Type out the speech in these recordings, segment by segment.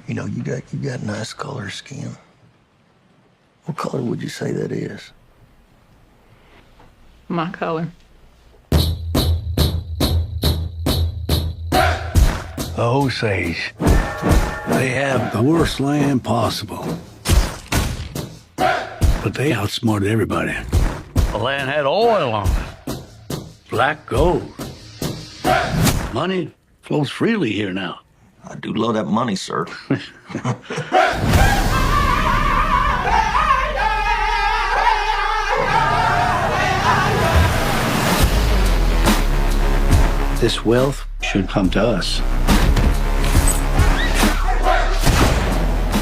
You know, you got nice color skin. What color would you say that is? My color. The Osage. They have the worst land possible. But they outsmarted everybody. The land had oil on it. Black gold. Money flows freely here now. I do love that money, sir. This wealth should come to us.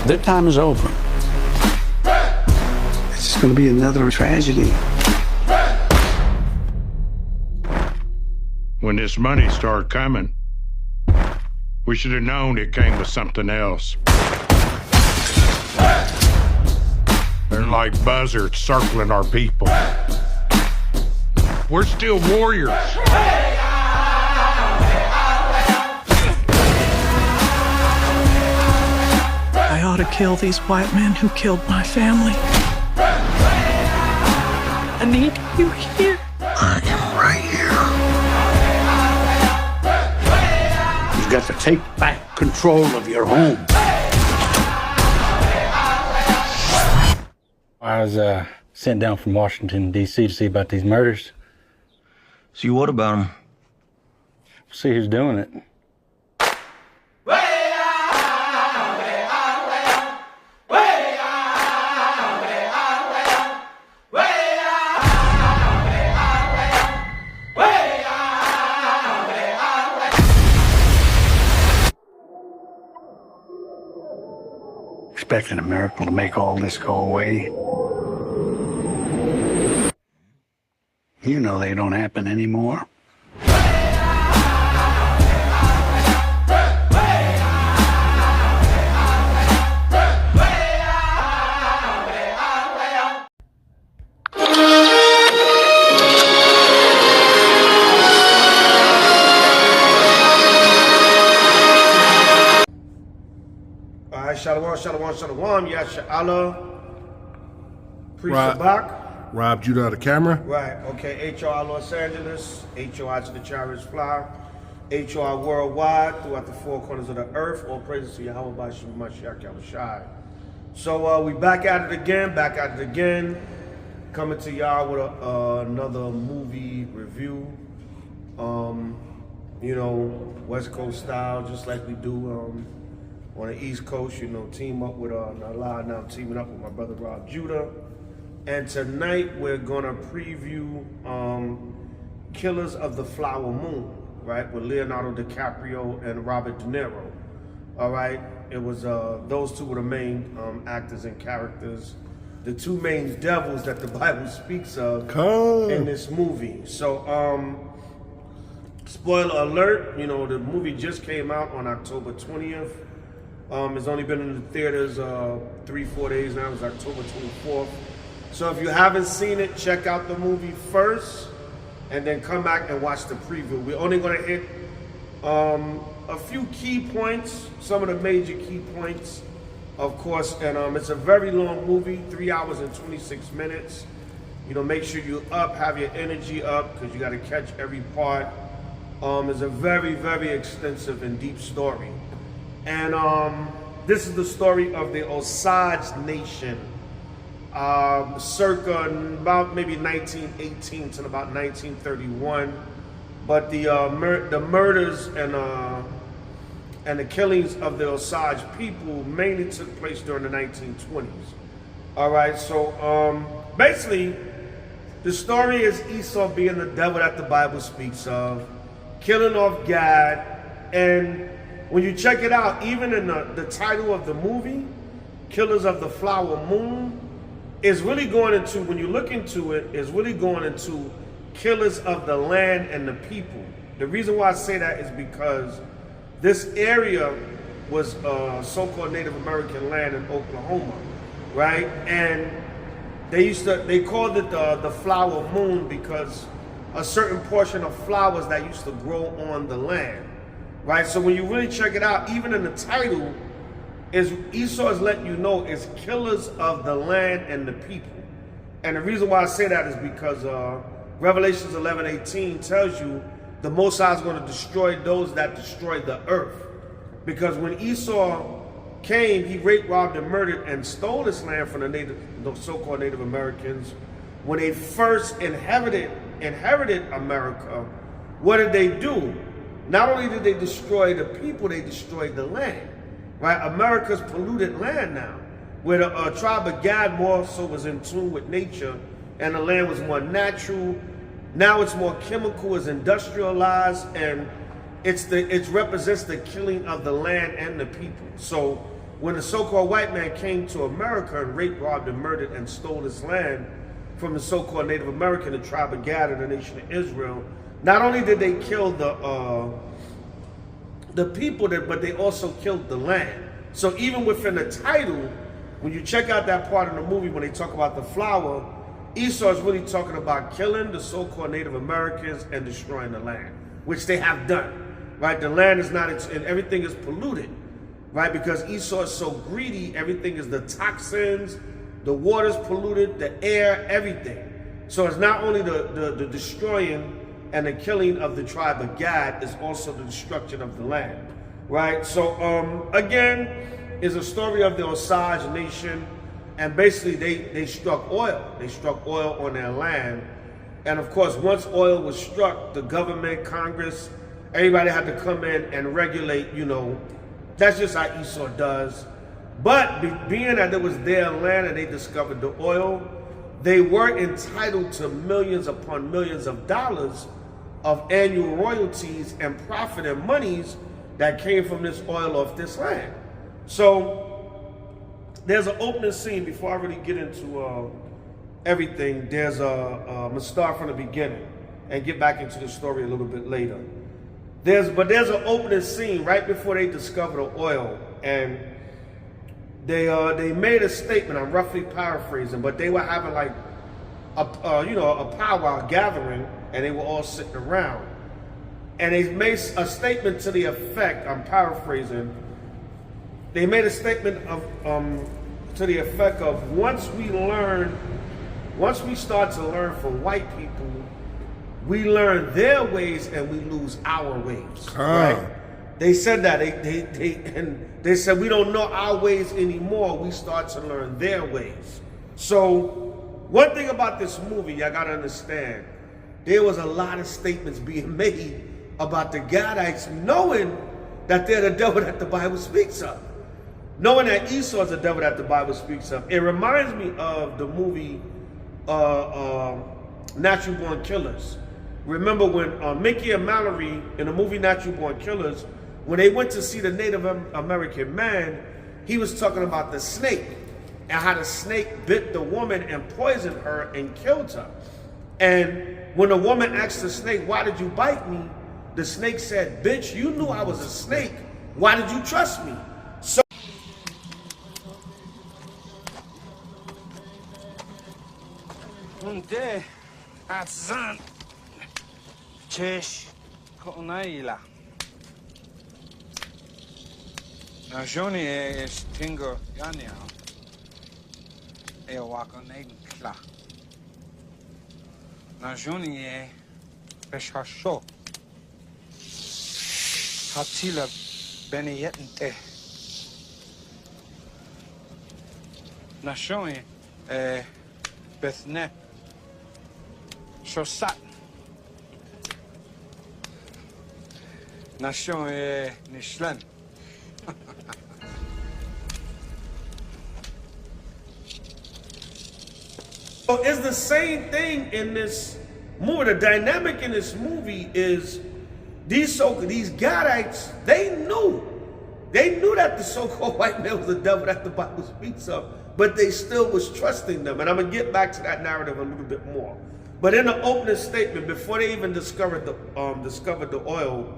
Their time is over. It's going to be another tragedy. When this money started coming, we should have known it came with something else. They're like buzzards circling our people. We're still warriors. I ought to kill these white men who killed my family. I need you here. I am right here. You've got to take back control of your home. I was sent down from Washington, D.C. to see about these murders. See, what about him? See who's doing it. Expecting a miracle to make all this go away. You know they don't happen anymore. Shalom, shalom, shalom. Yasha Allah. Priest Sabak. Rob Judah of the camera. Right, okay. H.O.I. Los Angeles. H.O.I. to the chariots fly. H.O.I. worldwide throughout the four corners of the earth. All praises to Yahweh by Shem Mashiach Yahushai. So we back at it again. Coming to y'all with another movie review. You know, West Coast style, just like we do on the East Coast, you know, team up with Nala. Now I'm teaming up with my brother Rob Judah. And tonight we're gonna preview Killers of the Flower Moon, right? With Leonardo DiCaprio and Robert De Niro. All right, it was those two were the main actors and characters, the two main devils that the Bible speaks of in this movie. So spoiler alert, you know, the movie just came out on October 20th. It's only been in the theaters 3-4 days now. It's October 24th. So if you haven't seen it, check out the movie first and then come back and watch the preview. We're only going to hit a few key points, some of the major key points, of course. And it's a very long movie, 3 hours and 26 minutes. You know, make sure you have your energy up because you got to catch every part. It's a very, very extensive and deep story. And this is the story of the Osage Nation, circa about maybe 1918 to about 1931. But the murders and the killings of the Osage people mainly took place during the 1920s. All right, so basically, the story is Esau being the devil that the Bible speaks of, killing off Gad, and when you check it out, even in the title of the movie, Killers of the Flower Moon, is really going into, when you look into it, is really going into killers of the land and the people. The reason why I say that is because this area was so-called Native American land in Oklahoma, right? And they called it the Flower Moon because a certain portion of flowers that used to grow on the land. Right, so when you really check it out, even in the title, is Esau is letting you know is killers of the land and the people. And the reason why I say that is because Revelations 11:18 tells you the Most High is going to destroy those that destroy the earth. Because when Esau came, he raped, robbed, and murdered, and stole this land from the so-called Native Americans. When they first inherited America, what did they do? Not only did they destroy the people, they destroyed the land. Right? America's polluted land now, where the tribe of Gad more so was in tune with nature, and the land was more natural. Now it's more chemical, it's industrialized, and it represents the killing of the land and the people. So when the so-called white man came to America and raped, robbed, and murdered and stole this land from the so-called Native American, the tribe of Gad, and the nation of Israel, not only did they kill the people, but they also killed the land. So even within the title, when you check out that part of the movie when they talk about the flower, Esau is really talking about killing the so-called Native Americans and destroying the land, which they have done, right? The land is not, and everything is polluted, right? Because Esau is so greedy, everything is the toxins, the water's polluted, the air, everything. So it's not only the destroying and the killing of the tribe of Gad, it's also the destruction of the land, right? So again, is a story of the Osage nation. And basically, they struck oil. They struck oil on their land. And of course, once oil was struck, the government, Congress, everybody had to come in and regulate, you know. That's just how Esau does. But being that it was their land and they discovered the oil, they were entitled to millions upon millions of dollars of annual royalties and profit and monies that came from this oil off this land. So there's an opening scene before I really get into everything. I'm gonna start from the beginning and get back into the story a little bit later. There's an opening scene right before they discover the oil, and they made a statement. I'm roughly paraphrasing, but they were having like a powwow gathering, and they were all sitting around, and they made a statement to the effect. I'm paraphrasing. They made a statement of to the effect of once we start to learn from white people, we learn their ways and we lose our ways. Right? They said that they said we don't know our ways anymore. We start to learn their ways. So one thing about this movie, y'all gotta understand, there was a lot of statements being made about the Gadites, knowing that they're the devil that the Bible speaks of. Knowing that Esau is the devil that the Bible speaks of. It reminds me of the movie Natural Born Killers. Remember when Mickey and Mallory in the movie Natural Born Killers, when they went to see the Native American man, he was talking about the snake and how the snake bit the woman and poisoned her and killed her. And when the woman asked the snake, "Why did you bite me?" the snake said, "Bitch, you knew I was a snake. Why did you trust me?" So Unde azan chesh konaila. Na joni es tingo yania. E waka negla. Na joni e peshasho. Hatila beniyente. Na joni Bethne Shosat Nation Nishlan. So it's the same thing in this movie. The dynamic in this movie is these Gadites, they knew that the so-called white man was the devil that the Bible speaks of, but they still was trusting them. And I'm gonna get back to that narrative a little bit more. But in the opening statement, before they even discovered the oil,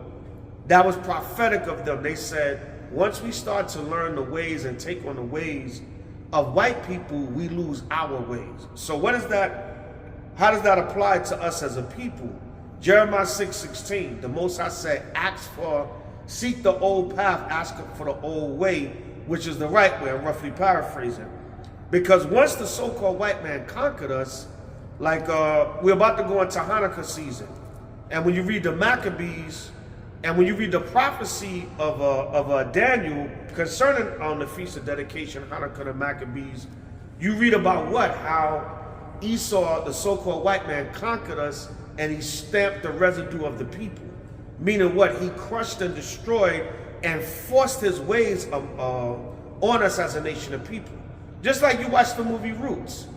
that was prophetic of them. They said, once we start to learn the ways and take on the ways of white people, we lose our ways. So what is that? How does that apply to us as a people? Jeremiah 6:16, the Most High said, seek the old path, ask for the old way, which is the right way, I'm roughly paraphrasing. Because once the so-called white man conquered us, like we're about to go into Hanukkah season, and when you read the Maccabees, and when you read the prophecy of Daniel concerning on the Feast of Dedication, Hanukkah, the Maccabees, you read about what? How Esau, the so-called white man, conquered us, and he stamped the residue of the people. Meaning what? He crushed and destroyed and forced his ways on us as a nation of people. Just like you watch the movie Roots,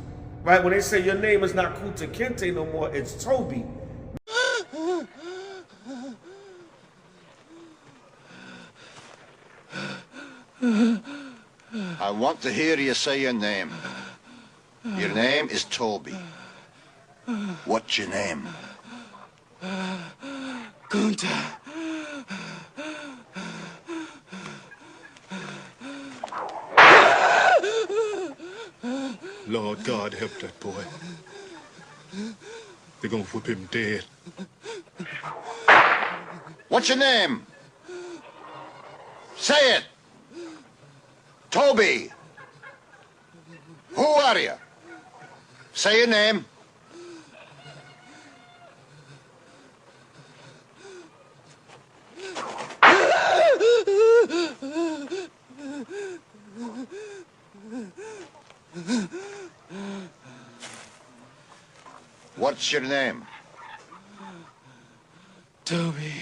right? When they say your name is not Kunta Kinte no more, it's Toby. I want to hear you say your name. Your name is Toby. What's your name? Kunta. Lord God, help that boy. They're gonna whip him dead. What's your name? Say it. Toby. Who are you? Say your name. What's your name? Toby.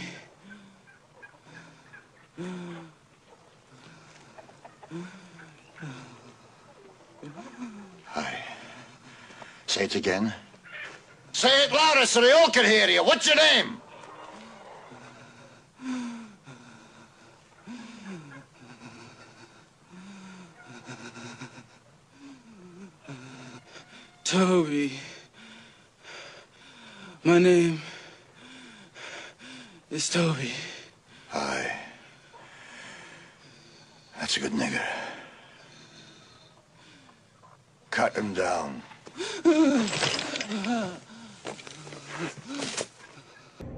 Hi. Say it again. Say it louder so they all can hear you. What's your name? Toby. My name is Toby. Hi. That's a good nigger. Cut him down.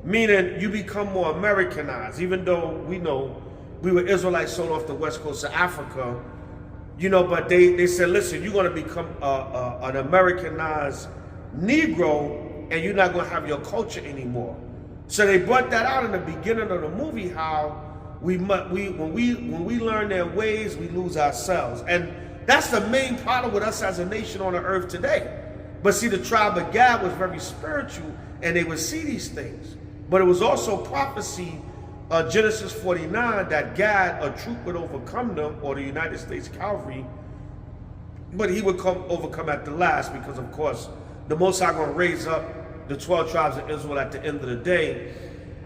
Meaning you become more Americanized, even though we know we were Israelites sold off the west coast of Africa, you know, but they said, listen, you're going to become an Americanized Negro, and you're not going to have your culture anymore. So they brought that out in the beginning of the movie, how when we learn their ways, we lose ourselves. And that's the main problem with us as a nation on the earth today. But see, the tribe of Gad was very spiritual, and they would see these things. But it was also prophecy, Genesis 49, that Gad, a troop, would overcome them, or the United States Cavalry, but he would overcome at the last, because of course, the Most High going to raise up the 12 tribes of Israel at the end of the day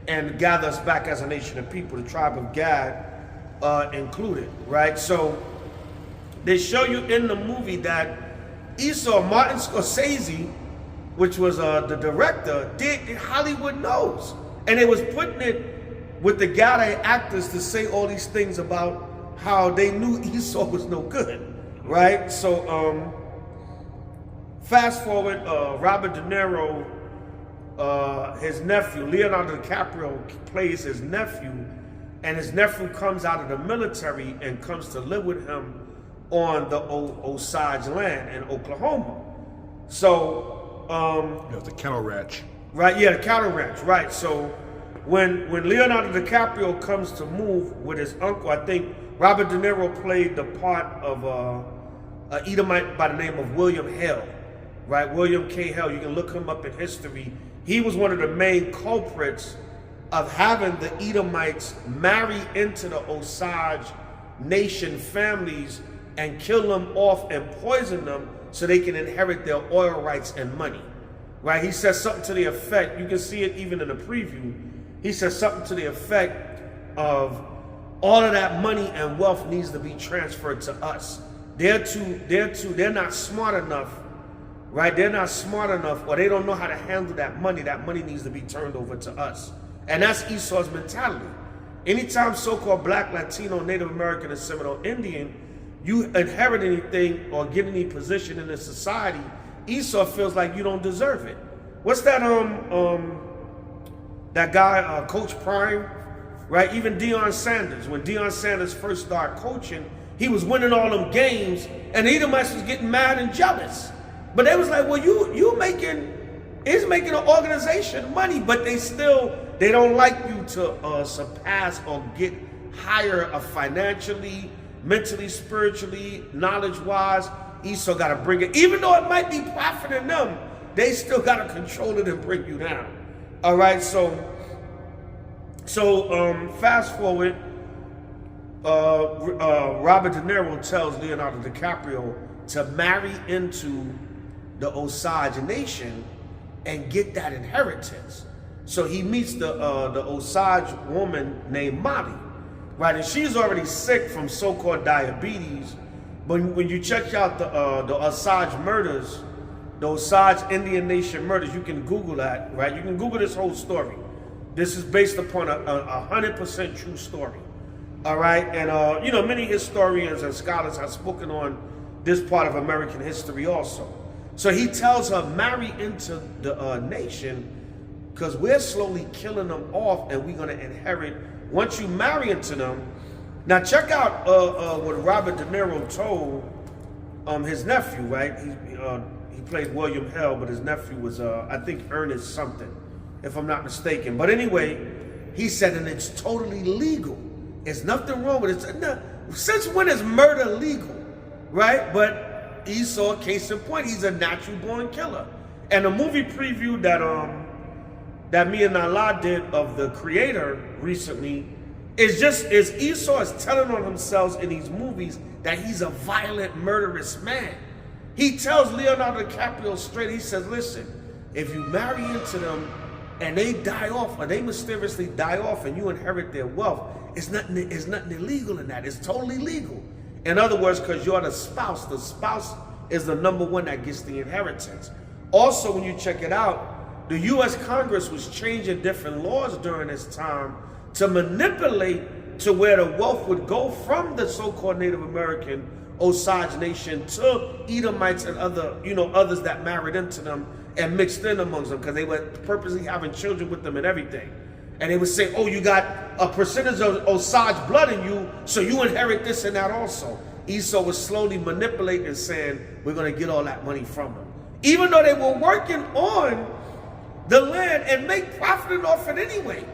and gather us back as a nation of people, the tribe of Gad included, right? So they show you in the movie that Esau, Martin Scorsese, which was the director, did Hollywood knows. And they was putting it with the Gad actors to say all these things about how they knew Esau was no good, right? So fast forward, Robert De Niro, his nephew, Leonardo DiCaprio plays his nephew, and his nephew comes out of the military and comes to live with him on the Osage land in Oklahoma. So, The cattle ranch. right, yeah, the cattle ranch, right. So when Leonardo DiCaprio comes to move with his uncle, I think Robert De Niro played the part of an Edomite by the name of William Hale, right? William K. Hale, you can look him up in history. He was one of the main culprits of having the Edomites marry into the Osage Nation families and kill them off and poison them so they can inherit their oil rights and money, right? He says something to the effect, you can see it even in the preview, he says something to the effect of all of that money and wealth needs to be transferred to us. They're not smart enough, right? They're not smart enough, or they don't know how to handle that money. That money needs to be turned over to us. And that's Esau's mentality. Anytime so-called Black, Latino, Native American, and Seminole Indian, you inherit anything or get any position in the society, Esau feels like you don't deserve it. What's that that guy, Coach Prime, right? Even Deion Sanders, when Deion Sanders first started coaching, he was winning all them games, and the Edomites was getting mad and jealous. But they was like, well, he's making an organization money, but they don't like you to surpass or get higher financially, mentally, spiritually, knowledge-wise. Esau got to bring it. Even though it might be profiting them, they still got to control it and bring you down. All right, so fast forward, Robert De Niro tells Leonardo DiCaprio to marry into the Osage Nation and get that inheritance. So he meets the Osage woman named Molly, right? And she's already sick from so-called diabetes. But when you check out the Osage murders, the Osage Indian Nation murders, you can Google that, right? You can Google this whole story. This is based upon a 100% true story, all right? And, you know, many historians and scholars have spoken on this part of American history also. So he tells her, marry into the nation, because we're slowly killing them off and we're going to inherit. Once you marry into them, now check out what Robert De Niro told his nephew, right? He played William Hell, but his nephew was, I think, Ernest something, if I'm not mistaken. But anyway, he said, and it's totally legal. There's nothing wrong with it. No, since when is murder legal, right? But Esau, case in point, he's a natural born killer. And the movie preview that me and Nala did of The Creator recently is Esau is telling on himself in these movies that he's a violent, murderous man. He tells Leonardo DiCaprio straight, he says, listen, if you marry into them and they die off, or they mysteriously die off and you inherit their wealth, it's nothing illegal in that. It's totally legal. In other words, because you're the spouse is the number one that gets the inheritance. Also, when you check it out, the U.S. Congress was changing different laws during this time to manipulate to where the wealth would go from the so-called Native American Osage Nation to Edomites and others that married into them and mixed in amongst them, because they were purposely having children with them and everything. And they would say, oh, you got a percentage of Osage blood in you, so you inherit this and that also. Esau was slowly manipulating and saying, we're going to get all that money from them. Even though they were working on the land and make profit off it anyway.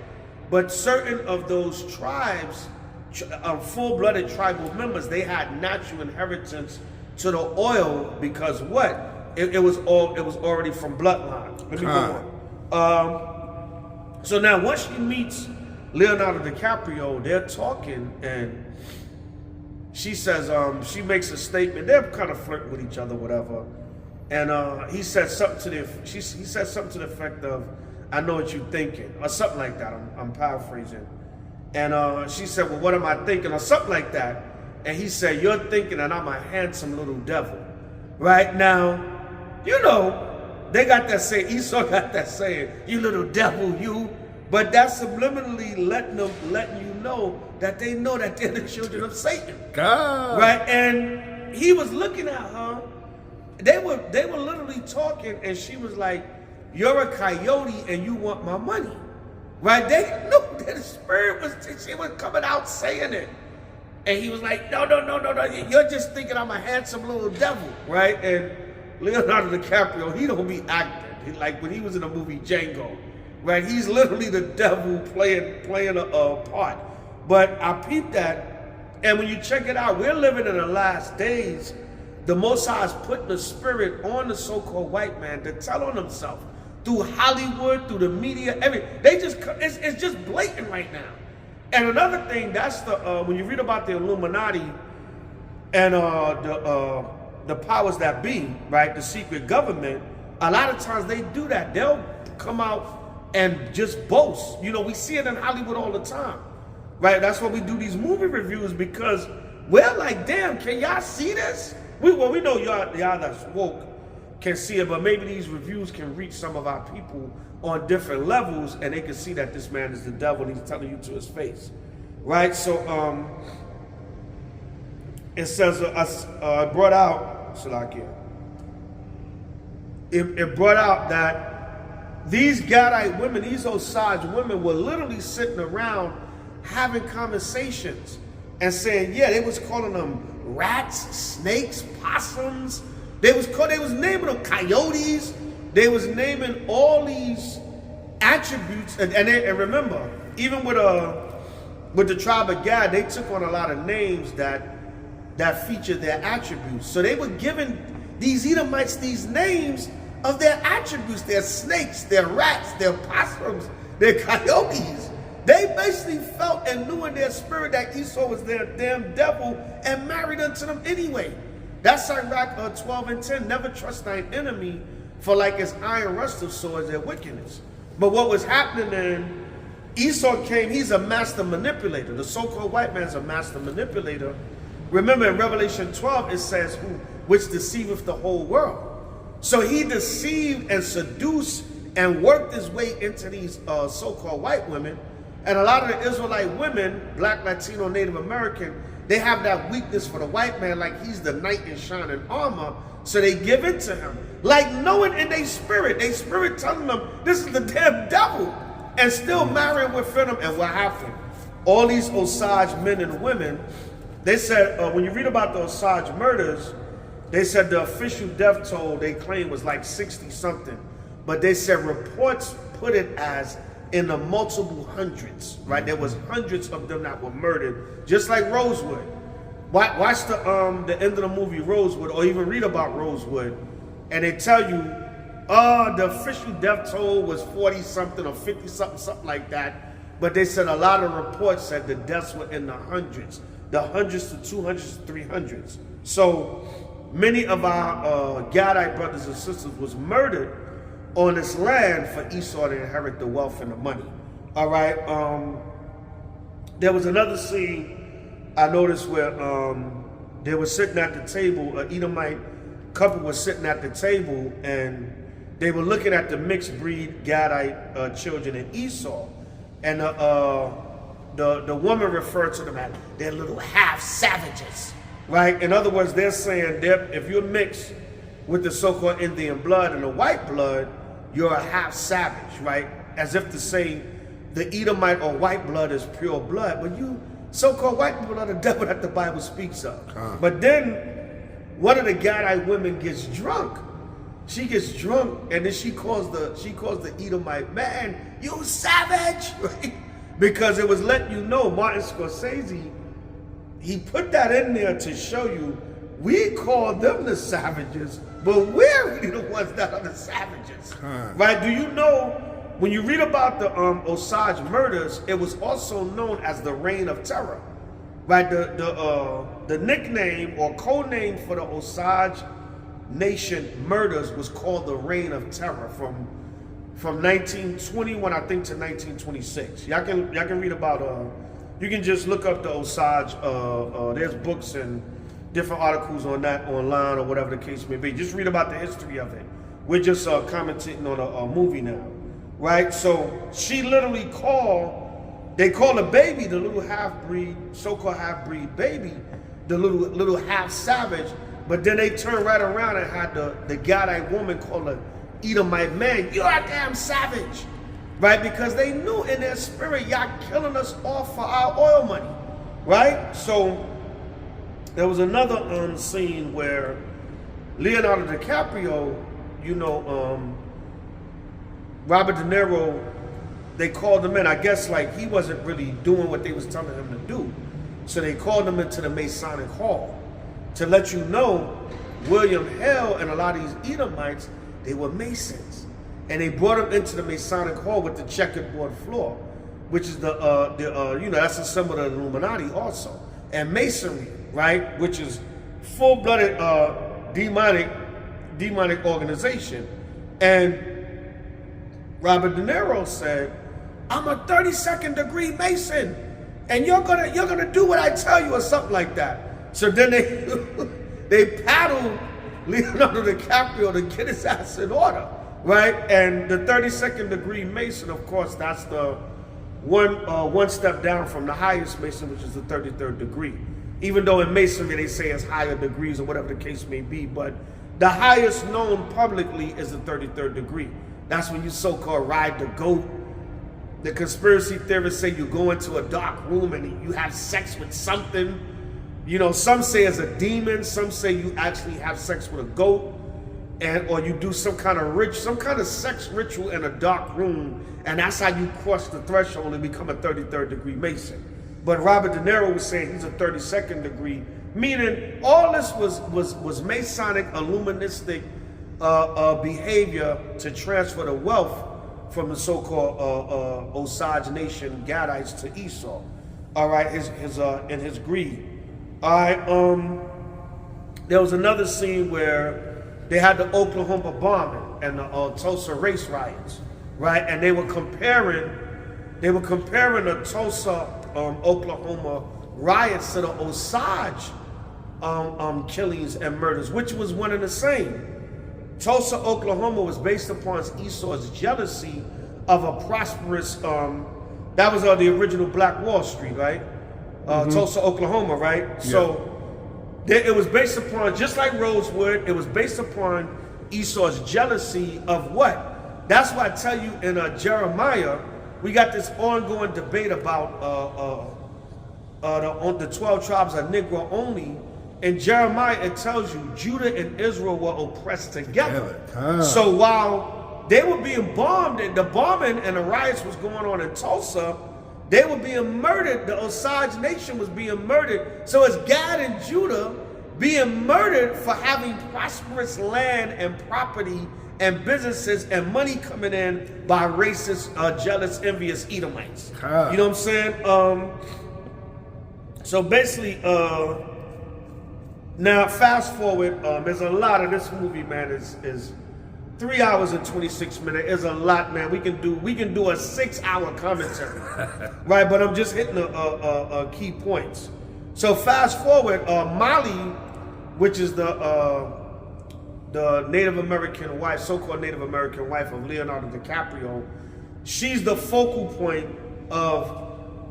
But certain of those tribes, full-blooded tribal members, they had natural inheritance to the oil because what? It was already from bloodline. Let me go on. So now once she meets Leonardo DiCaprio, they're talking, and she says, she makes a statement. They're kind of flirting with each other, whatever. And he said something to the effect of, I know what you're thinking, or something like that. I'm paraphrasing. And she said, well, what am I thinking, or something like that. And he said, you're thinking that I'm a handsome little devil. Right now, you know, they got that saying, Esau got that saying, you little devil, you. But that's subliminally letting you know that they know that they're the children of Satan. God. Right? And he was looking at her. They were literally talking, and she was like, you're a coyote and you want my money. Right? They knew that the spirit she was coming out saying it. And he was like, no, you're just thinking I'm a handsome little devil. Right? And Leonardo DiCaprio, he don't be acting. Like when he was in the movie Django. Right? He's literally the devil playing a part. But I peeped that, and when you check it out, we're living in the last days. The Most High is putting the spirit on the so-called white man to tell on himself through Hollywood, through the media, everything. It's just blatant right now. And another thing, that's when you read about the Illuminati and the powers that be, right, the secret government, a lot of times they do that. They'll come out and just boast. You know, we see it in Hollywood all the time, right? That's why we do these movie reviews, because we're like, damn, can y'all see this? We know y'all that's woke can see it, but maybe these reviews can reach some of our people on different levels, and they can see that this man is the devil and he's telling you to his face, right? So it says, it brought out, Salakia, it brought out that these Gadite women, these Osage women, were literally sitting around having conversations and saying, yeah, they was calling them rats, snakes, possums. They was naming them coyotes. They was naming all these attributes. And remember, even with the tribe of Gad, they took on a lot of names that featured their attributes. So they were giving these Edomites these names of their attributes. Their snakes, their rats, their possums, their coyotes. They basically felt and knew in their spirit that Esau was their damn devil and married unto them anyway. That's Sirach 12 and 10. Never trust thine enemy, for like as iron rusteth, so is their wickedness. But what was happening then, Esau came, he's a master manipulator. The so-called white man's a master manipulator. Remember in Revelation 12, it says, which deceiveth the whole world. So he deceived and seduced and worked his way into these so-called white women. And a lot of the Israelite women, Black, Latino, Native American, they have that weakness for the white man, like he's the knight in shining armor. So they give in to him. Like knowing in their spirit telling them, this is the damn devil. And still marrying within them. And what happened? All these Osage men and women, they said, when you read about the Osage murders, they said the official death toll they claimed was like 60 something. But they said reports put it as in the multiple hundreds, right? There was hundreds of them that were murdered, just like Rosewood. Watch the end of the movie Rosewood, or even read about Rosewood, and they tell you, the official death toll was 40 something or 50 something, something like that. But they said a lot of reports said the deaths were in the hundreds, the hundreds to 200s to 300s. So many of our Gadite brothers and sisters was murdered on this land for Esau to inherit the wealth and the money. All right. There was another scene I noticed where they were sitting at the table. An Edomite couple was sitting at the table, and they were looking at the mixed breed Gadite children in Esau, and the woman referred to them as they're little half savages, right? In other words, they're saying that if you're mixed with the so-called Indian blood and the white blood, you're a half savage, right? As if to say the Edomite or white blood is pure blood, but you so-called white people are the devil that the Bible speaks of. But then one of the Gadite women gets drunk. She gets drunk, and then she calls the Edomite, man, you savage, right? Because it was letting you know, Martin Scorsese, he put that in there to show you, we call them the savages, but we're really the ones that are the savages, right? Do you know, when you read about the Osage murders, it was also known as the Reign of Terror, right? The nickname or code name for the Osage Nation murders was called the Reign of Terror from 1921, I think, to 1926. Y'all can read about you can just look up the Osage. There's books and different articles on that online or whatever the case may be. Just read about the history of it. We're just commenting on a movie now, right? So she literally they call the baby, the little half-breed, so-called half-breed baby, the little half-savage, but then they turn right around and had the Gadite woman call the Edomite man, you're a damn savage, right? Because they knew in their spirit, y'all killing us all for our oil money, right? So there was another scene where Leonardo DiCaprio, Robert De Niro, they called him in. I guess like he wasn't really doing what they was telling him to do. So they called him into the Masonic Hall to let you know William Hill and a lot of these Edomites, they were Masons. And they brought him into the Masonic Hall with the checkerboard floor, which is that's a symbol of the Illuminati also. And Masonry, right, which is full-blooded demonic organization. And Robert De Niro said, I'm a 32nd degree Mason, and you're gonna do what I tell you, or something like that. So then they paddled Leonardo DiCaprio to get his ass in order, right? And the 32nd degree Mason, of course, that's the one step down from the highest Mason, which is the 33rd degree. Even though in Masonry they say it's higher degrees or whatever the case may be, but the highest known publicly is the 33rd degree. That's when you so-called ride the goat The conspiracy theorists say you go into a dark room and you have sex with something. You know, some say it's a demon. Some say you actually have sex with a goat, or you do some kind of sex ritual in a dark room, and that's how you cross the threshold and become a 33rd degree Mason. But Robert De Niro was saying he's a 32nd degree, meaning all this was Masonic, Illuministic behavior to transfer the wealth from the so-called Osage Nation Gadites to Esau. All right, in his greed. All right, there was another scene where they had the Oklahoma bombing and the Tulsa race riots, right? And they were comparing the Tulsa, Oklahoma riots to the Osage killings and murders, which was one and the same. Tulsa, Oklahoma was based upon Esau's jealousy of a prosperous, that was the original Black Wall Street, right? Tulsa, Oklahoma, right? Yeah. So it was based upon, just like Rosewood, it was based upon Esau's jealousy of what? That's why I tell you in Jeremiah, we got this ongoing debate about the 12 tribes are Negro only. In Jeremiah, it tells you Judah and Israel were oppressed together. So while they were being bombed, and the bombing and the riots was going on in Tulsa, they were being murdered. The Osage Nation was being murdered. So it's Gad and Judah being murdered for having prosperous land and property and businesses and money coming in by racist, jealous, envious Edomites. You know what I'm saying? So basically, now fast forward, there's a lot of this movie, man, is 3 hours and 26 minutes. Is a lot, man. We can do a 6-hour commentary, right? But I'm just hitting the key points. So fast forward, Molly, which is the Native American wife, so-called Native American wife of Leonardo DiCaprio, she's the focal point of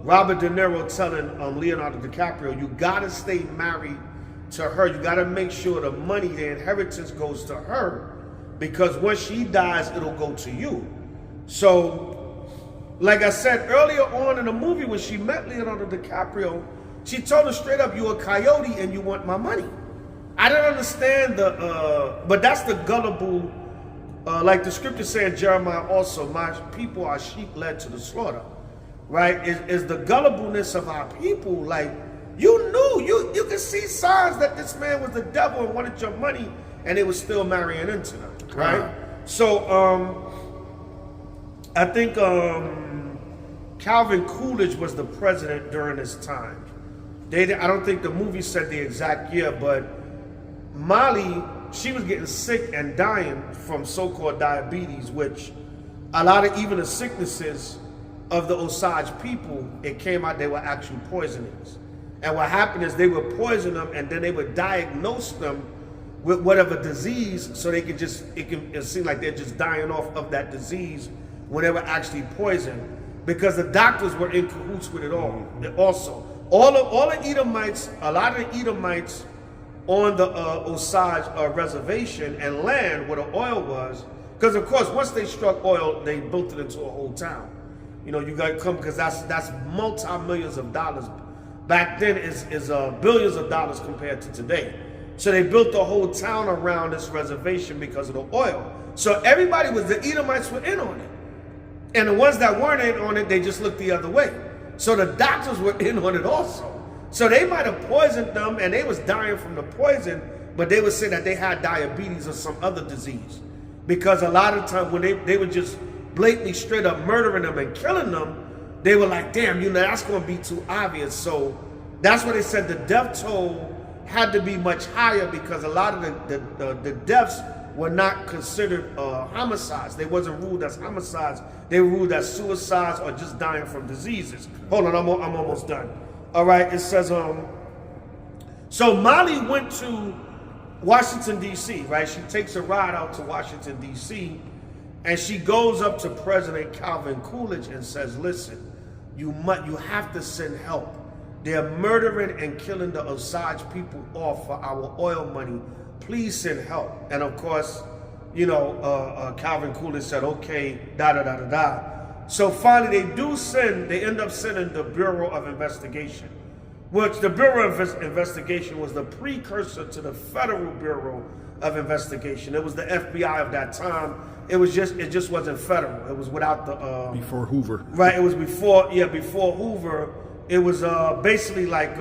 Robert De Niro telling Leonardo DiCaprio, you gotta stay married to her. You gotta make sure the money, the inheritance goes to her, because once she dies, it'll go to you. So, like I said earlier on in the movie, when she met Leonardo DiCaprio, she told him straight up, you're a coyote and you want my money. I don't understand but that's the gullible, like the scripture said in Jeremiah also, my people are sheep led to the slaughter, right? Is the gullibleness of our people, like, you knew, you could see signs that this man was the devil and wanted your money, and they were still marrying into them, right? So, I think Calvin Coolidge was the president during this time. I don't think the movie said the exact year, but Molly, she was getting sick and dying from so-called diabetes, which a lot of even the sicknesses of the Osage people, it came out they were actually poisonings. And what happened is they would poison them, and then they would diagnose them with whatever disease, so they could just, it seemed like they're just dying off of that disease when they were actually poisoned, because the doctors were in cahoots with it all. Also, all the Edomites, a lot of the Edomites on the Osage reservation and land where the oil was, because of course once they struck oil, they built it into a whole town. You know, you got to come, because that's multi-millions of dollars. Back then is billions of dollars compared to today. So they built the whole town around this reservation because of the oil. So everybody the Edomites were in on it. And the ones that weren't in on it, they just looked the other way. So the doctors were in on it also. So they might have poisoned them, and they was dying from the poison, but they would say that they had diabetes or some other disease. Because a lot of times when they were just blatantly straight up murdering them and killing them, they were like, damn, you know, that's going to be too obvious. So that's why they said the death toll had to be much higher, because a lot of the deaths were not considered homicides. They wasn't ruled as homicides. They were ruled as suicides or just dying from diseases. Hold on, I'm almost done. All right, it says, so Molly went to Washington, D.C., right? She takes a ride out to Washington, D.C., and she goes up to President Calvin Coolidge and says, listen, you have to send help. They're murdering and killing the Osage people off for our oil money. Please send help. And of course, you know, Calvin Coolidge said, okay, da-da-da-da-da. So finally they end up sending the Bureau of Investigation, which the Bureau of Investigation was the precursor to the Federal Bureau of Investigation. It was the FBI of that time. It just wasn't federal. It was without the Before Hoover. Right, it was before Hoover. It was basically like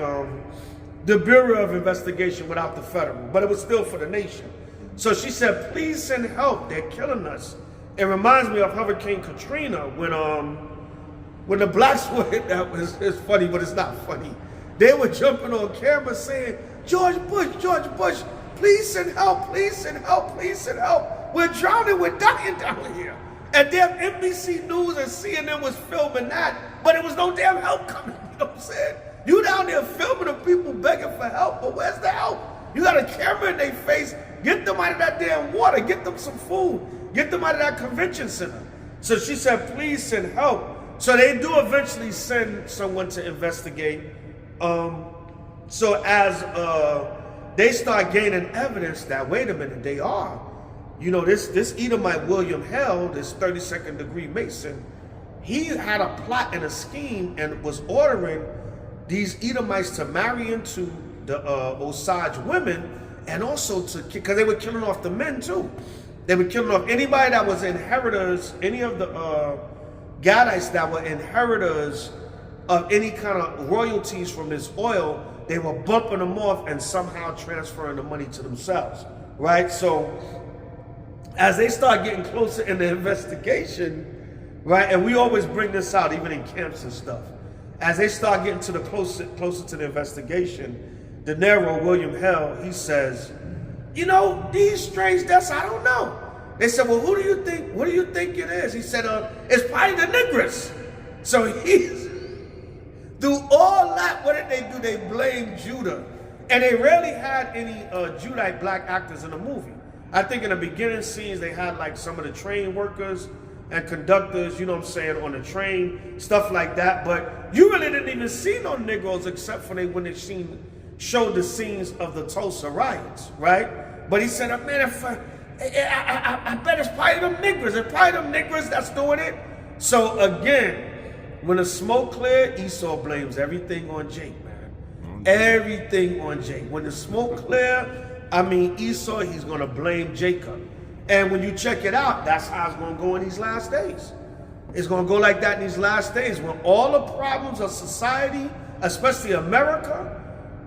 the Bureau of Investigation without the federal, but it was still for the nation. So she said, please send help, they're killing us. It reminds me of Hurricane Katrina when the blacks were, it's funny, but it's not funny. They were jumping on camera saying, George Bush, please send help, please send help, please send help. We're drowning, we're dying down here. And damn NBC News and CNN was filming that, but it was no damn help coming, you know what I'm saying? You down there filming the people begging for help, but where's the help? You got a camera in their face, get them out of that damn water, get them some food, get them out of that convention center. So she said, please send help. So they do eventually send someone to investigate. So as they start gaining evidence that, wait a minute, they are. You know, this Edomite William Hell, this 32nd degree Mason, he had a plot and a scheme and was ordering these Edomites to marry into the Osage women, and also because they were killing off the men too. They were killing off anybody that was inheritors, any of the Gadites that were inheritors of any kind of royalties from this oil. They were bumping them off and somehow transferring the money to themselves, right? So as they start getting closer in the investigation, right, and we always bring this out even in camps and stuff, as they start getting to the closer to the investigation, De Niro, William Hell, he says, you know, these strange deaths, I don't know. They said, well, what do you think it is? He said, it's probably the Negroes. So he's, through all that, what did they do? They blamed Judah. And they rarely had any Judite black actors in the movie. I think in the beginning scenes, they had like some of the train workers and conductors, you know what I'm saying, on the train, stuff like that. But you really didn't even see no Negroes except for when they showed the scenes of the Tulsa riots, right? But he said, man, I bet it's probably them Negroes. It's probably them Negroes that's doing it. So again, when the smoke cleared, Esau blames everything on Jake, man. Everything on Jake. When the smoke cleared, I mean, Esau, he's going to blame Jacob. And when you check it out, that's how it's going to go in these last days. It's going to go like that in these last days, when all the problems of society, especially America,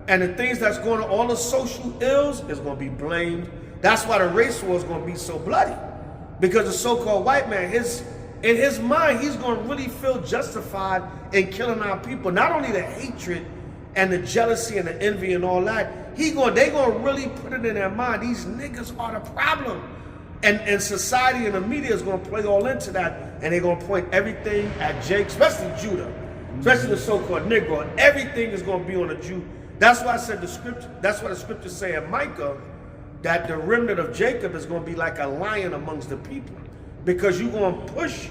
and the things that's going on, all the social ills, is going to be blamed. That's why the race war is going to be so bloody. Because the so-called white man, in his mind, he's going to really feel justified in killing our people. Not only the hatred and the jealousy and the envy and all that, they're going to really put it in their mind, these niggas are the problem. And society and the media is going to play all into that, and they're going to point everything at Jake, especially Judah, especially the so-called Negro. Everything is going to be on a Jew. That's why I said that's why the scriptures say in Micah that the remnant of Jacob is going to be like a lion amongst the people, because you're going to push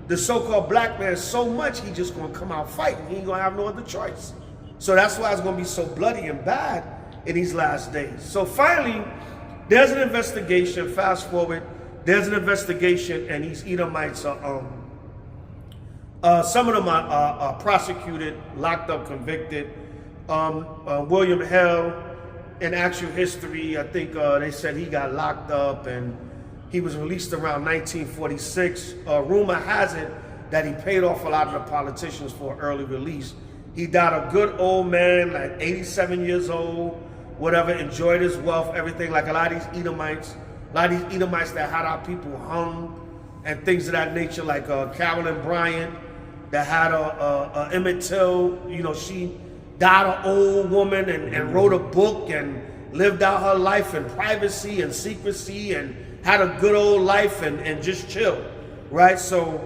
the so-called black man so much, he just going to come out fighting. He ain't going to have no other choice. So that's why it's going to be so bloody and bad in these last days. So finally, there's an investigation. Fast forward, there's an investigation, and these Edomites are, some of them are prosecuted, locked up, convicted. William Hell, in actual history, I think they said he got locked up and he was released around 1946. Rumor has it that he paid off a lot of the politicians for early release. He died a good old man, like 87 years old, whatever, enjoyed his wealth, everything, like a lot of these Edomites that had our people hung and things of that nature, like Carolyn Bryant, that had Emmett Till, you know, she died an old woman and wrote a book and lived out her life in privacy and secrecy and had a good old life and just chilled, right? So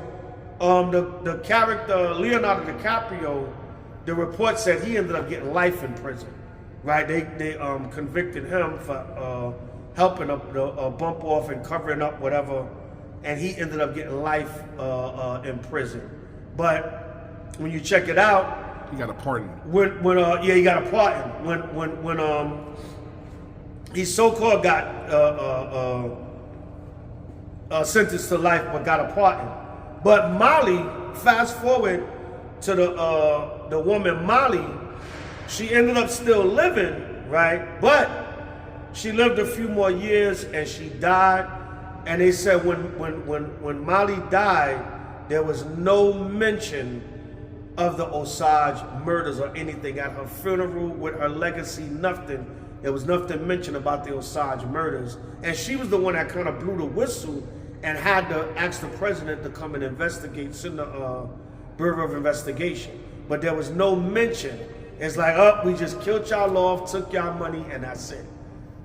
the character Leonardo DiCaprio, the report said he ended up getting life in prison, right? They convicted him for helping a bump off and covering up whatever, and he ended up getting life in prison. But when you check it out, he got a pardon. He got a pardon. When he so-called got sentenced to life, but got a pardon. But Molly, fast forward to the woman Molly, she ended up still living, right? But she lived a few more years and she died. And they said when Molly died, there was no mention of the Osage murders or anything at her funeral, with her legacy, nothing. There was nothing mentioned about the Osage murders. And she was the one that kind of blew the whistle and had to ask the president to come and investigate, send the Bureau of Investigation. But there was no mention. It's like, oh, we just killed y'all off, took y'all money, and that's it.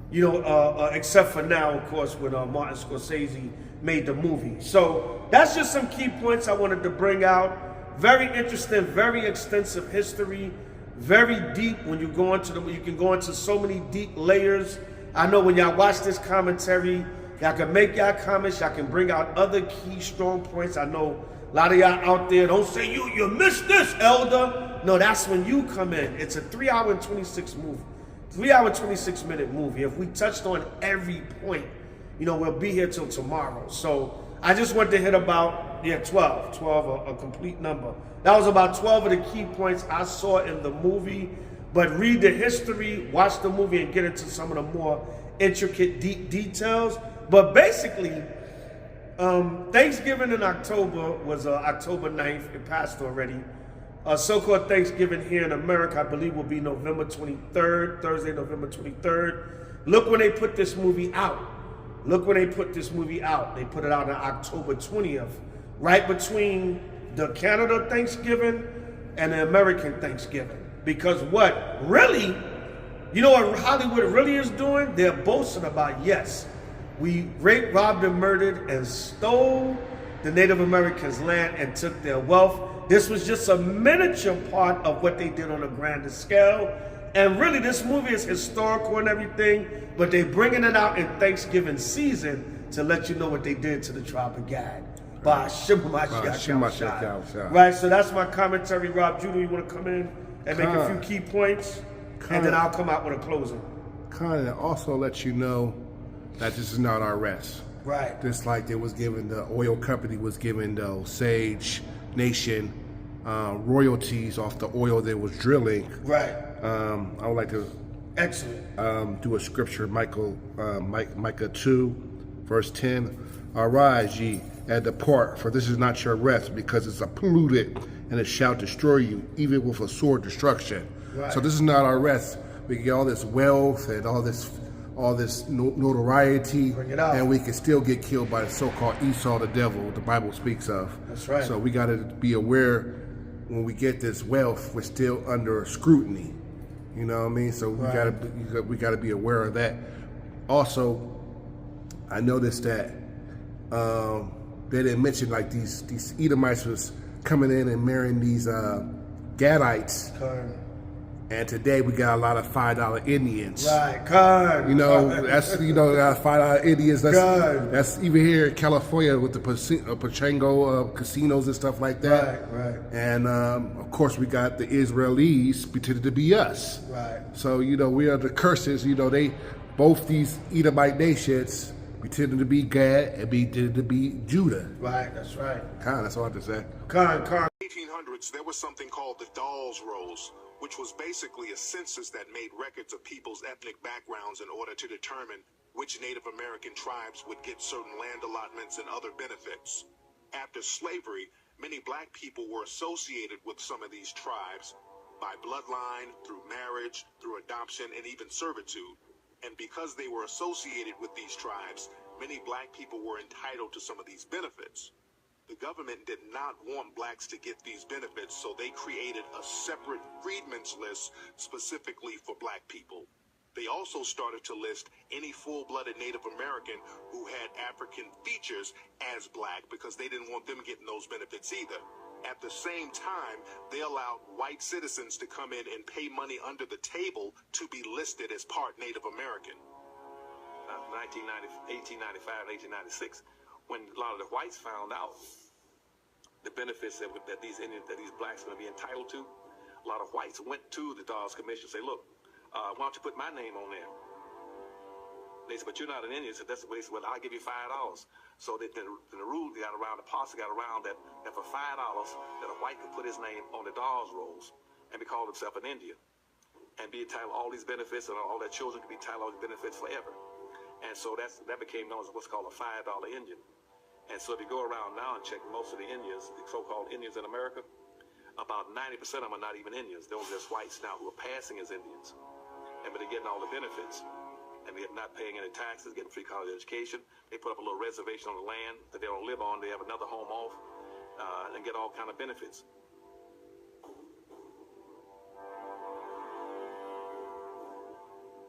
You know, except for now, of course, when Martin Scorsese made the movie. So that's just some key points I wanted to bring out. Very interesting, very extensive history, very deep. When you go into you can go into so many deep layers. I know when y'all watch this commentary, y'all can make y'all comments, y'all can bring out other key strong points. I know a lot of y'all out there don't say you missed this, elder. No, that's when you come in. It's a 3 hour and 26 movie. 3 hour, 26 minute movie. If we touched on every point, you know, we'll be here till tomorrow. So I just wanted to hit about, 12, a complete number. That was about 12 of the key points I saw in the movie. But read the history, watch the movie, and get into some of the more intricate, deep details. But basically, Thanksgiving in October was October 9th. It passed already. So-called Thanksgiving here in America, I believe, will be November 23rd, Thursday, November 23rd. Look when they put this movie out. Look when they put this movie out. They put it out on October 20th, right between the Canada Thanksgiving and the American Thanksgiving. Because what really, you know what Hollywood really is doing? They're boasting about, yes, we raped, robbed, and murdered and stole the Native Americans' land and took their wealth. This was just a miniature part of what they did on a grander scale. And really, this movie is historical and everything, but they're bringing it out in Thanksgiving season to let you know what they did to the tribe of Gad. By Shema Mashiach. Right, so that's my commentary. Rob Judah, you want to come in and make a few key points? And then I'll come out with a closing. Kind of also let you know that this is not our rest. Right. Just like they was given, the oil company was giving the Osage Nation royalties off the oil they was drilling. Right. I would like to do a scripture, Micah 2, verse 10. Arise ye and depart, for this is not your rest, because it's polluted, and it shall destroy you, even with a sword destruction. Right. So this is not our rest. We get all this wealth and all this notoriety, and we can still get killed by the so-called Esau, the devil, the Bible speaks of. That's right. So we got to be aware when we get this wealth, we're still under scrutiny. You know what I mean? So we got to be aware of that. Also, I noticed that they didn't mention like these Edomites was coming in and marrying these Gadites. And today we got a lot of $5 Indians. Right, you know, that's $5 Indians. That's even here in California with the Pachango casinos and stuff like that. Right. And of course we got the Israelis pretending to be us. Right. So we are the curses. Both these Edomite nations pretending to be Gad and pretending to be Judah. Right. That's right. That's all I have to say. 1800s, there was something called the Dawes Rolls, which was basically a census that made records of people's ethnic backgrounds in order to determine which Native American tribes would get certain land allotments and other benefits. After slavery, many black people were associated with some of these tribes by bloodline, through marriage, through adoption, and even servitude. And because they were associated with these tribes, many black people were entitled to some of these benefits. The government did not want blacks to get these benefits, so they created a separate freedmen's list specifically for black people. They also started to list any full-blooded Native American who had African features as black because they didn't want them getting those benefits either. At the same time, they allowed white citizens to come in and pay money under the table to be listed as part Native American. 1895, 1896. When a lot of the whites found out the benefits that these blacks are going to be entitled to, a lot of whites went to the Dawes Commission and say, look, why don't you put my name on there? They said, but you're not an Indian. So that's what they said, well, I'll give you $5. So the rule got around, the posse got around that for $5 that a white could put his name on the Dawes rolls and be called himself an Indian and be entitled all these benefits, and all their children could be entitled all these benefits forever. And so that became known as what's called a $5 Indian. And so if you go around now and check most of the Indians, the so-called Indians in America, about 90% of them are not even Indians. Those are just whites now who are passing as Indians. But they're getting all the benefits. And they're not paying any taxes, getting free college education. They put up a little reservation on the land that they don't live on. They have another home off and get all kind of benefits.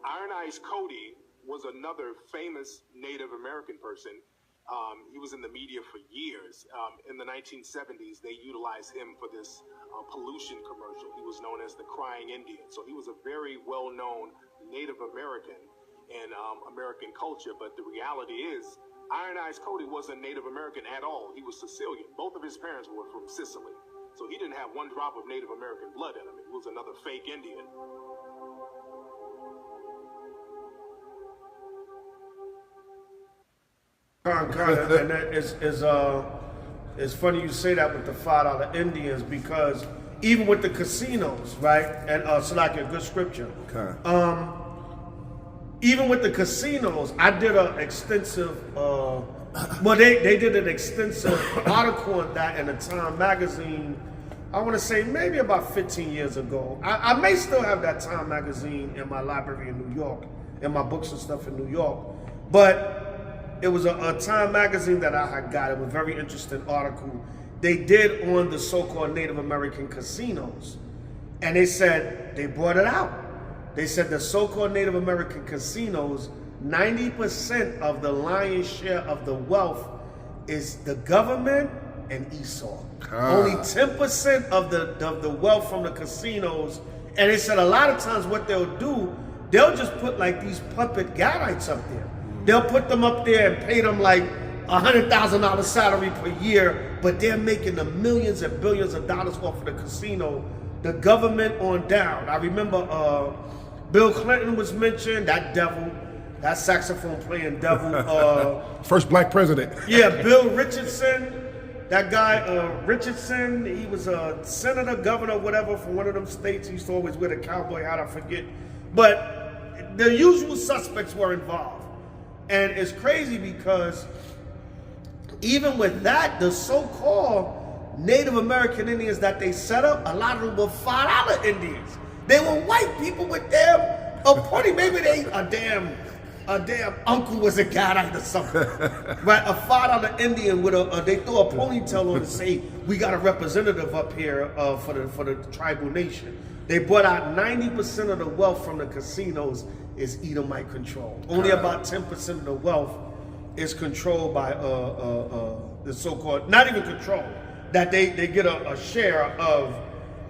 Iron Eyes Cody was another famous Native American person. He was in the media for years. In the 1970s, they utilized him for this pollution commercial. He was known as the Crying Indian. So he was a very well-known Native American in American culture. But the reality is, Iron Eyes Cody wasn't Native American at all. He was Sicilian. Both of his parents were from Sicily. So he didn't have one drop of Native American blood in him. He was another fake Indian. And that it's funny you say that with the $5 Indians, because even with the casinos, right? And so like a good scripture. Okay. Even with the casinos, I did an extensive. They did an extensive article on that in a Time magazine. I want to say maybe about 15 years ago. I may still have that Time magazine in my library in New York, in my books and stuff in New York, but it was a Time magazine that I had got. It was a very interesting article they did on the so-called Native American casinos. And they said, they brought it out. They said the so-called Native American casinos, 90% of the lion's share of the wealth is the government and Esau. Only 10% of the wealth from the casinos. And they said a lot of times what they'll do, they'll just put like these puppet Gadites up there. They'll put them up there and pay them like $100,000 salary per year, but they're making the millions and billions of dollars off of the casino, the government on down. I remember Bill Clinton was mentioned, that devil, that saxophone playing devil. First black president. Yeah, Bill Richardson, that guy Richardson, he was a senator, governor, whatever, from one of them states. He used to always wear the cowboy hat, I forget. But the usual suspects were involved. And it's crazy because even with that, the so-called Native American Indians that they set up, a lot of them were $5 Indians. They were white people with damn pony. Maybe they a damn uncle was a Gadite or something. Right? A $5 Indian with they throw a ponytail on and say, we got a representative up here for the tribal nation. They brought out 90% of the wealth from the casinos is Edomite control. Only about 10% of the wealth is controlled by the so-called, not even control, that they get a share of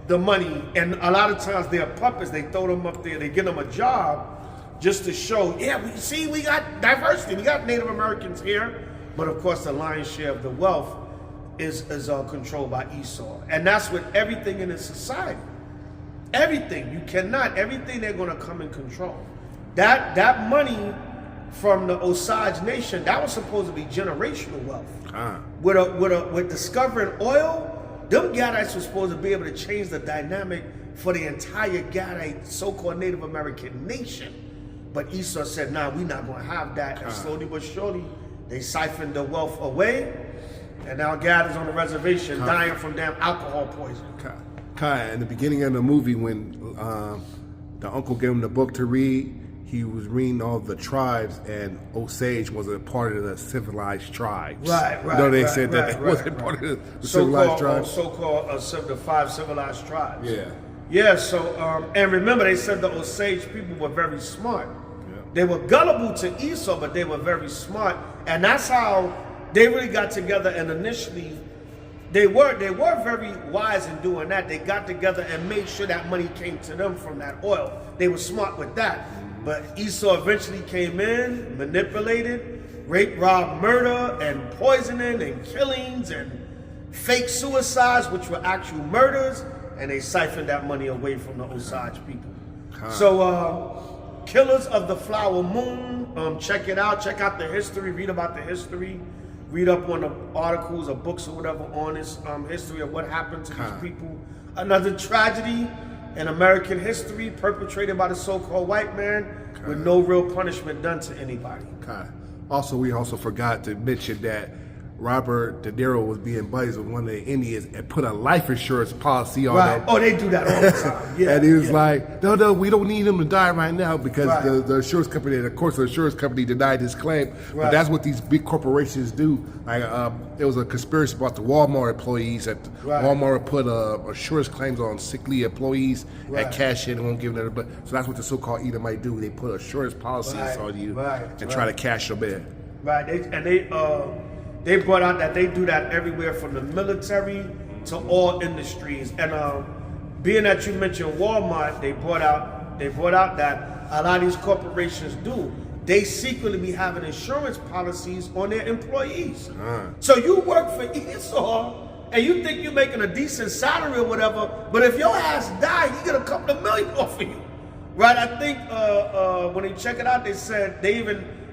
the money. And a lot of times they're puppets. They throw them up there. They give them a job just to show, yeah, we got diversity. We got Native Americans here. But of course, the lion's share of the wealth is controlled by Esau. And that's with everything in this society. Everything. You cannot. Everything they're going to come and control. That money from the Osage Nation, that was supposed to be generational wealth. With discovering oil, them Gadites were supposed to be able to change the dynamic for the entire Gadite so-called Native American nation. But Esau said, nah, we're not going to have that. And slowly but surely, they siphoned the wealth away. And now Gad is on the reservation dying from damn alcohol poisoning. In the beginning of the movie, when the uncle gave him the book to read, he was reading all the tribes, and Osage was a part of the civilized tribes. Right. They said that it wasn't part of the civilized tribes. So-called the 5 civilized tribes. Yeah. Yeah, so, and remember, they said the Osage people were very smart. Yeah. They were gullible to Esau, but they were very smart. And that's how they really got together, and initially, they were very wise in doing that. They got together and made sure that money came to them from that oil. They were smart with that. But Esau eventually came in, manipulated, rape, rob, murder, and poisoning, and killings, and fake suicides, which were actual murders, and they siphoned that money away from the Osage people. So Killers of the Flower Moon. Check it out. Check out the history. Read about the history. Read up on the articles or books or whatever on this history of what happened to these people. Another tragedy in American history perpetrated by the so-called white man with no real punishment done to anybody. Also, we also forgot to mention that Robert De Niro was being buddies with one of the Indians and put a life insurance policy on that. Oh, they do that all the time. Yeah, and he was like, no, we don't need him to die right now because the insurance company, and of course the insurance company denied his claim. But that's what these big corporations do. Like, there was a conspiracy about the Walmart employees that Walmart put insurance claims on sick leave employees and cash in and won't give them. But so that's what the so-called Edomite do. They put insurance policies on you and try to cash them in. They brought out that they do that everywhere from the military to all industries. And being that you mentioned Walmart, they brought out that a lot of these corporations do. They secretly be having insurance policies on their employees. So you work for Esau and you think you're making a decent salary or whatever, but if your ass die, you get a couple of million off of you. Right? I think when they check it out, they said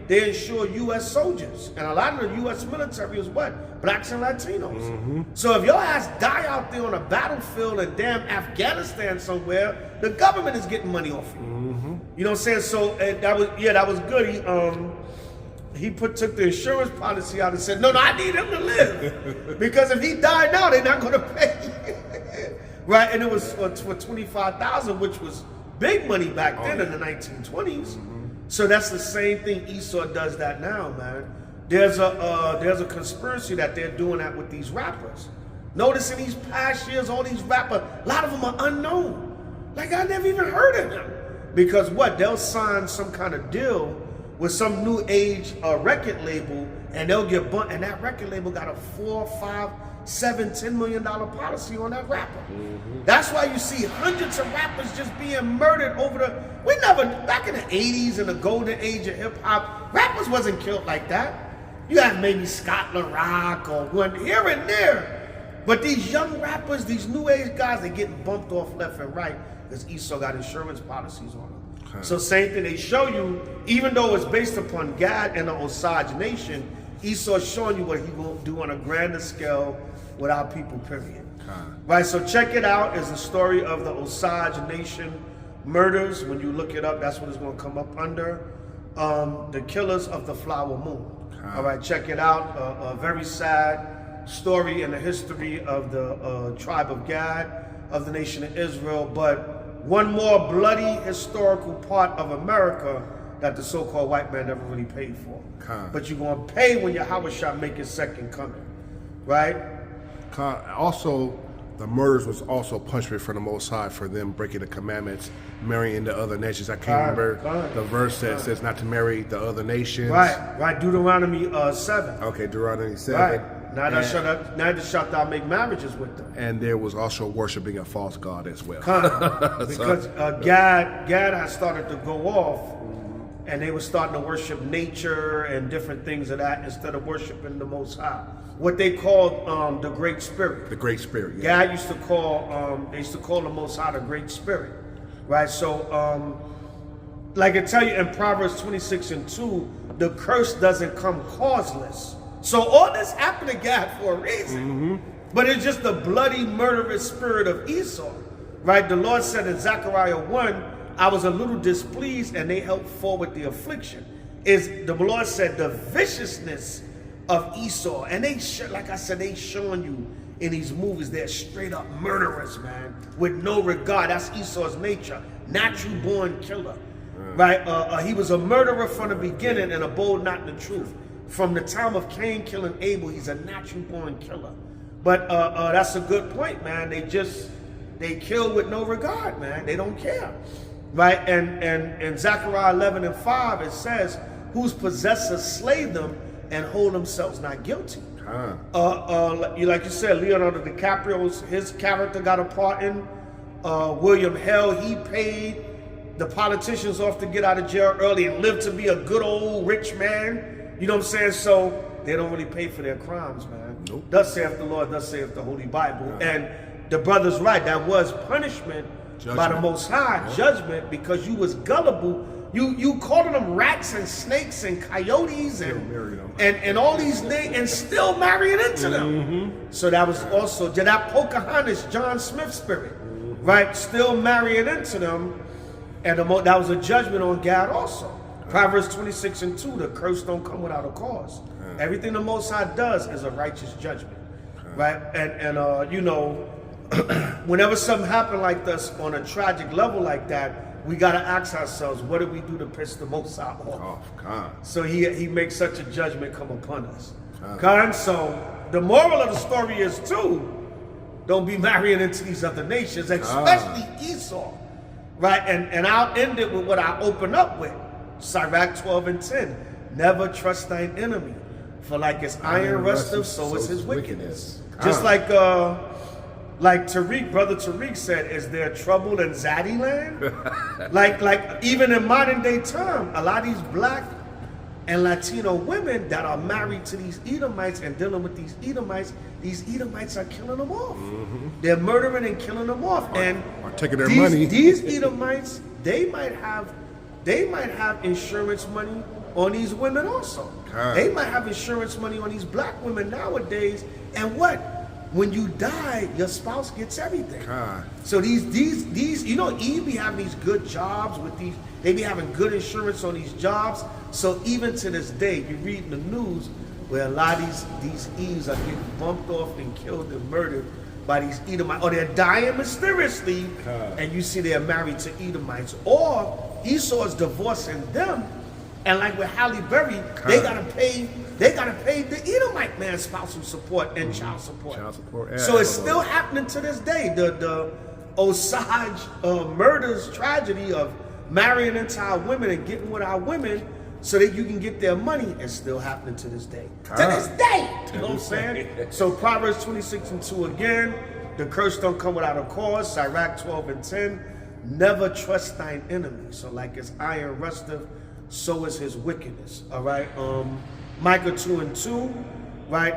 they insure U.S. soldiers. And a lot of the U.S. military is what? Blacks and Latinos. So if your ass die out there on a battlefield in damn Afghanistan somewhere, the government is getting money off you. You know what I'm saying? So that was good. He took the insurance policy out and said, no, I need him to live. Because if he died now, they're not going to pay. Right? And it was for $25,000, which was big money back then in the 1920s. So that's the same thing Esau does that now, man. There's a conspiracy that they're doing that with these rappers. Notice in these past years, all these rappers, a lot of them are unknown. Like I never even heard of them. Because what? They'll sign some kind of deal with some new age record label and they'll get bumped, and that record label got a $4, $5, $7, $10 million policy on that rapper. That's why you see hundreds of rappers just being murdered back in the 80s in the golden age of hip hop, rappers wasn't killed like that. You have maybe Scott LaRock or one here and there. But these young rappers, these new age guys, they're getting bumped off left and right because Esau got insurance policies on them. So same thing, they show you, even though it's based upon Gad and the Osage Nation, Esau's showing you what he will do on a grander scale with our people, period. Right, so check it out. It's the story of the Osage Nation murders. When you look it up, that's what it's going to come up under. The Killers of the Flower Moon. All right, check it out. A very sad story in the history of the tribe of Gad, of the nation of Israel, but one more bloody historical part of America that the so-called white man never really paid for. But you're going to pay when Yahweh make his second coming, right? Also, the murders was also punishment for the Most High for them breaking the commandments, marrying the other nations. I can't remember the verse that says not to marry the other nations. Right. Deuteronomy 7. Okay, Deuteronomy 7. Right. Neither shalt thou make marriages with them. And there was also worshiping a false god as well. Because Gad had started to go off, and they were starting to worship nature and different things of that instead of worshiping the Most High. What they called the Great Spirit. The Great Spirit. Yeah. Gad used to call the Most High the Great Spirit, right? So, like I tell you in Proverbs 26:2, the curse doesn't come causeless. So all this happened to Gad for a reason, but it's just the bloody, murderous spirit of Esau, right? The Lord said in Zechariah 1, I was a little displeased and they helped forward the affliction. The Lord said the viciousness of Esau, and like I said, they showing you in these movies, they're straight up murderers, man, with no regard. That's Esau's nature, natural born killer, right? He was a murderer from the beginning and abode not in the truth. From the time of Cain killing Abel, he's a natural born killer. But that's a good point, man. They kill with no regard, man. They don't care, right? And in Zechariah 11:5, it says, whose possessors slay them and hold themselves not guilty. Like you said, Leonardo DiCaprio's, his character got a part in. William Hell, he paid the politicians off to get out of jail early and live to be a good old rich man. You know what I'm saying? So they don't really pay for their crimes, man. Nope. Thus saith the Lord, thus saith the Holy Bible. And the brother's right. That was punishment by the Most High, judgment, because you was gullible. You calling them rats and snakes and coyotes and all these names and still marrying into them. So that was also that Pocahontas, John Smith spirit, right? Still marrying into them, and that was a judgment on Gad also. Proverbs 26:2, the curse don't come without a cause. Everything the Most High does is a righteous judgment, right? And you know, whenever something happened like this on a tragic level like that, we got to ask ourselves, what did we do to piss the Most High off? So he makes such a judgment come upon us. So the moral of the story is too, don't be marrying into these other nations, especially Esau, right? And I'll end it with what I open up with, Sirach 12:10. Never trust thine enemy, for like his iron rusteth, so is his wickedness. Just like Tariq, brother Tariq said, is there trouble in Zaddy land? like even in modern day time, a lot of these black and Latino women that are married to these Edomites and dealing with these Edomites are killing them off. They're murdering and killing them off. And are taking their money. These Edomites, they might have insurance money on these women also. They might have insurance money on these black women nowadays. And what? When you die, your spouse gets everything. So these, you know, Eve be having these good jobs with these, they be having good insurance on these jobs. So even to this day, you read in the news where a lot of these Eves are getting bumped off and killed and murdered by these Edomites, or they're dying mysteriously, and you see they're married to Edomites, or Esau is divorcing them, and like with Halle Berry, they gotta pay the Edomite man's spousal support and child support. So it's still happening to this day. The Osage murders tragedy of marrying into our women and getting with our women so that you can get their money is still happening to this day. To this day! You know what I'm saying? So Proverbs 26:2 again, the curse don't come without a cause. Sirach 12:10, never trust thine enemy. So like his iron rusteth, so is his wickedness. All right. Micah 2:2, right?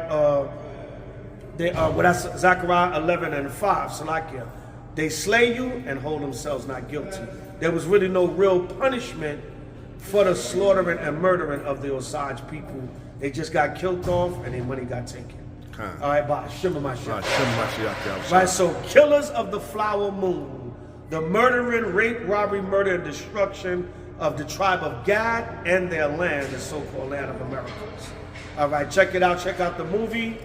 That's Zechariah 11:5. Salakia. They slay you and hold themselves not guilty. There was really no real punishment for the slaughtering and murdering of the Osage people. They just got killed off and their money got taken. All right, by Shimmer Mashiach. Right, so killers of the flower moon, the murdering, rape, robbery, murder, and destruction of the tribe of Gad and their land, the so-called land of Americans. All right, check it out. Check out the movie.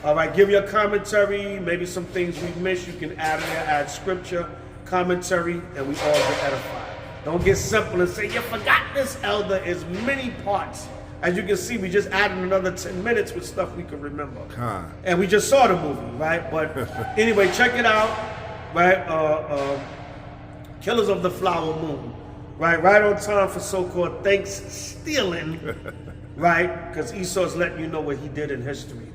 All right, give your commentary. Maybe some things we missed, you can add in there, add scripture, commentary, and we all get edified. Don't get simple and say, you forgot this, elder. Is many parts. As you can see, we just added another 10 minutes with stuff we can remember. And we just saw the movie, right? But anyway, check it out, right? Killers of the Flower Moon. Right on time for so-called Thanksgiving, right? Because Esau's letting you know what he did in history.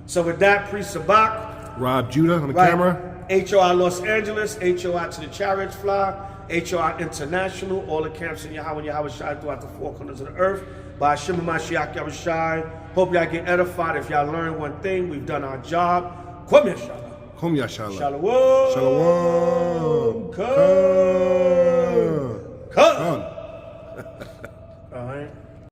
So with that, pre-Sabak. Rob Judah on the camera. H.O.I. Los Angeles, H.O.I. to the Chariots Fly, H.O.I. International, all the camps in Yahweh and Yahweh Shai throughout the four corners of the earth. By Shema Mashiach Yahweh Shai. Hope y'all get edified. If y'all learn one thing, we've done our job. Kwam Yashala. Hum Yashala. Shalom. Shalom. Come.